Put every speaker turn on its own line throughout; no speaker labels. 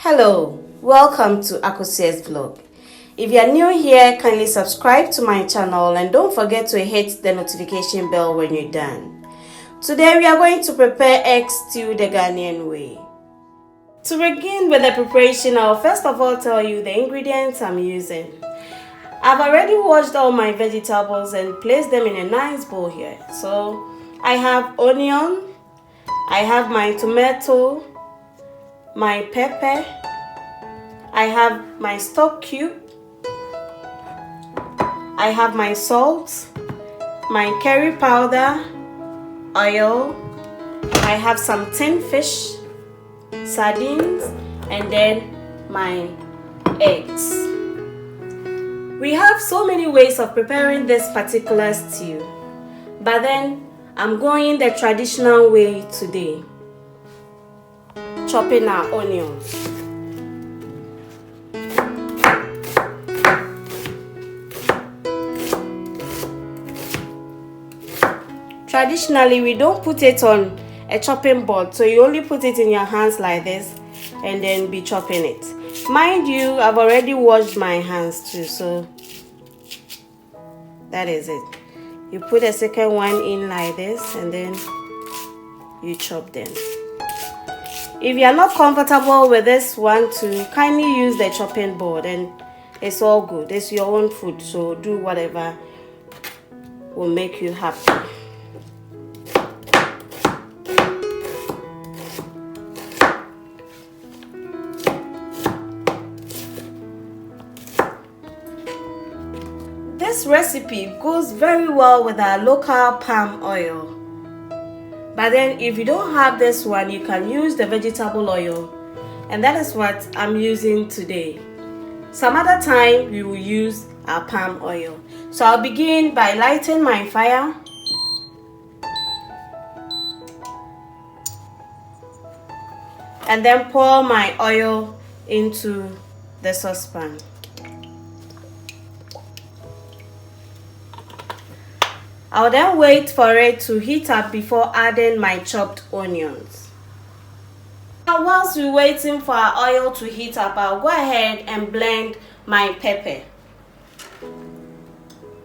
Hello, welcome to Tastiest vlog. If you are new here, kindly subscribe to my channel and don't forget to hit the notification bell when you're done. Today we are going to prepare egg stew the Ghanaian way. To begin with the preparation, I'll first of all tell you the ingredients I'm using. I've already washed all my vegetables and placed them in a nice bowl here. So I have onion, I have my tomato, my pepper, I have my stock cube, I have my salt, my curry powder, oil, I have some tin fish, sardines, and then my eggs. We have so many ways of preparing this particular stew, but then I'm going the traditional way today. Chopping our onions. Traditionally, we don't put it on a chopping board, so you only put it in your hands like this and then be chopping it. Mind you, I've already washed my hands too, so that is it. You put a second one in like this and then you chop them. If you are not comfortable with this one too, kindly use the chopping board and it's all good. It's your own food, so do whatever will make you happy. This recipe goes very well with our local palm oil. But then if you don't have this one, you can use the vegetable oil, and that is what I'm using today. Some other time we will use our palm oil. So I'll begin by lighting my fire. And then pour my oil into the saucepan. I'll then wait for it to heat up before adding my chopped onions. Now, whilst we're waiting for our oil to heat up, I'll go ahead and blend my pepper.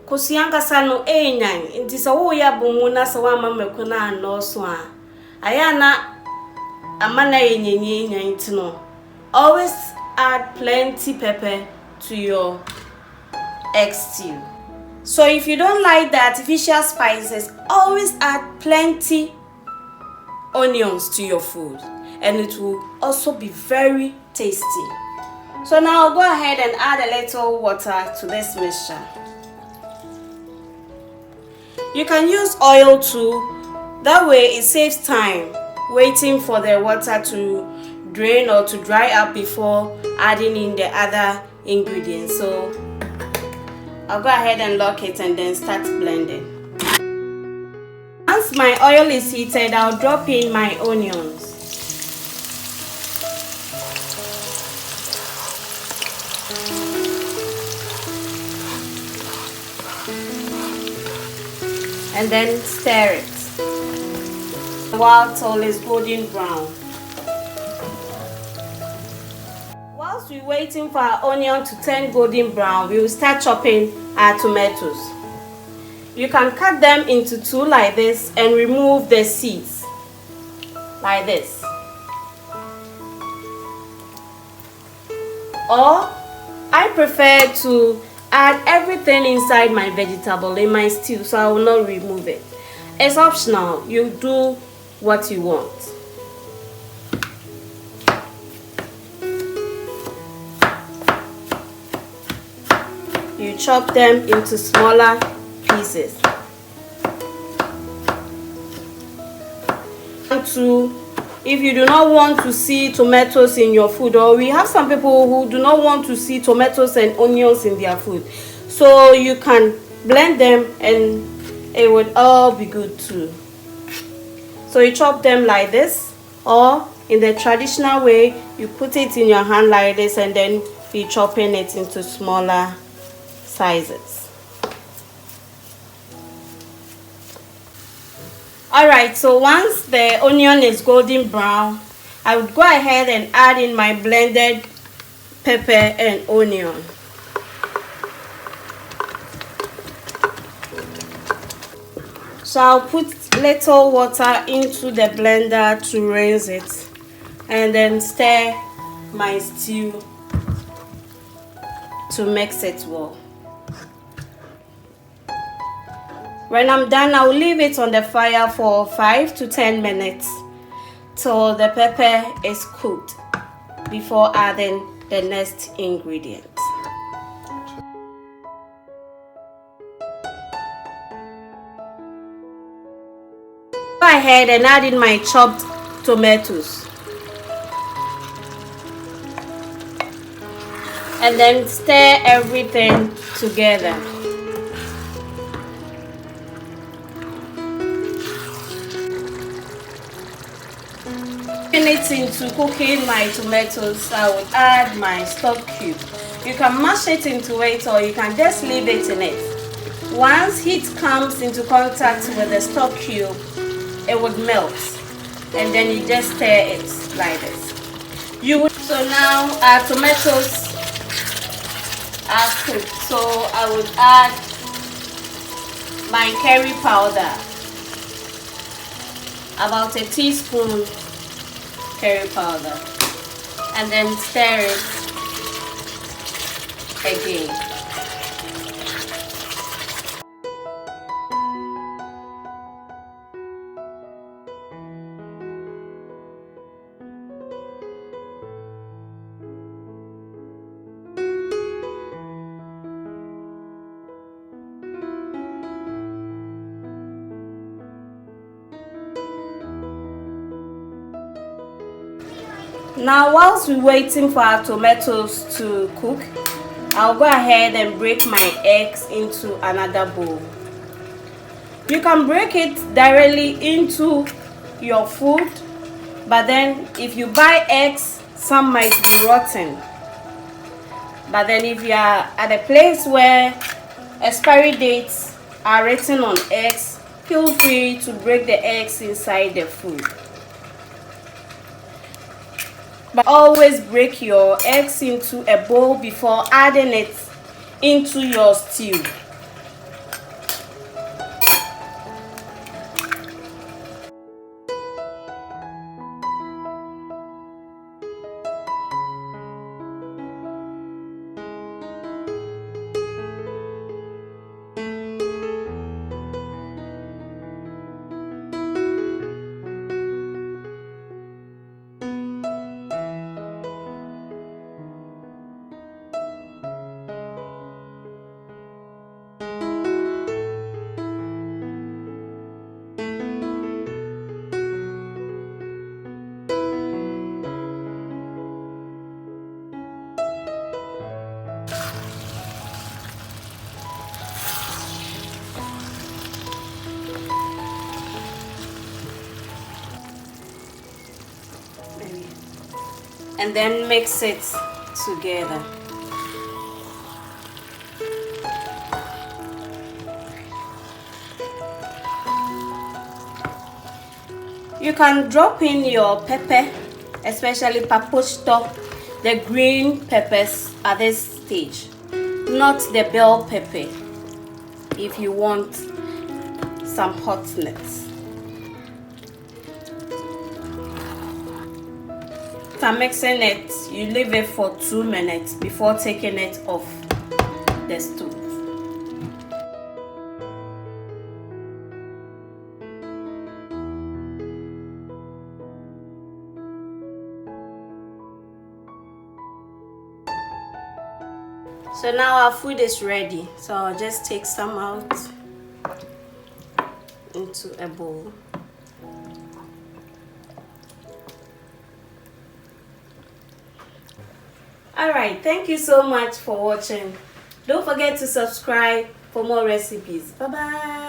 Kusianga sano enyan, inti sa uya bumuna sa wama mekuna anoswa. Ayana amana yenyenye intino. Always add plenty pepper to your egg stew. So if you don't like the artificial spices, always add plenty onions to your food and it will also be very tasty. So now I'll go ahead and add a little water to this mixture. You can use oil too, that way it saves time waiting for the water to drain or to dry up before adding in the other ingredients. So I'll go ahead and lock it and then start blending. Once my oil is heated, I'll drop in my onions. And then stir it while till it's golden brown. Whilst we're waiting for our onion to turn golden brown, we will start chopping our tomatoes. You can cut them into two like this and remove the seeds like this. Or I prefer to add everything inside my vegetable in my stew, so I will not remove it. It's optional, you do what you want. You chop them into smaller pieces. If you do not want to see tomatoes in your food, or we have some people who do not want to see tomatoes and onions in their food, so you can blend them and it would all be good too. So you chop them like this, or in the traditional way, you put it in your hand like this and then be chopping it into smaller sizes. Alright, so once the onion is golden brown, I would go ahead and add in my blended pepper and onion. So I'll put little water into the blender to rinse it and then stir my stew to mix it well. When I'm done, I'll leave it on the fire for 5 to 10 minutes till the pepper is cooked before adding the next ingredient. Go ahead and add in my chopped tomatoes and then stir everything together. It into cooking my tomatoes, I would add my stock cube. You can mash it into it or you can just leave it in it. Once heat comes into contact with the stock cube, it would melt and then you just stir it like this. So now our tomatoes are cooked, so I would add my curry powder, about a teaspoon curry powder, and then stir it again. Now, whilst we're waiting for our tomatoes to cook, I'll go ahead and break my eggs into another bowl. You can break it directly into your food, but then if you buy eggs, some might be rotten. But then if you are at a place where expiry dates are written on eggs, feel free to break the eggs inside the food. But always break your eggs into a bowl before adding it into your stew. And then mix it together. You can drop in your pepper, especially paposto, the green peppers at this stage, not the bell pepper, if you want some hotness. After mixing it, you leave it for 2 minutes before taking it off the stove. So now our food is ready. So I'll just take some out into a bowl. Alright, thank you so much for watching. Don't forget to subscribe for more recipes. Bye bye.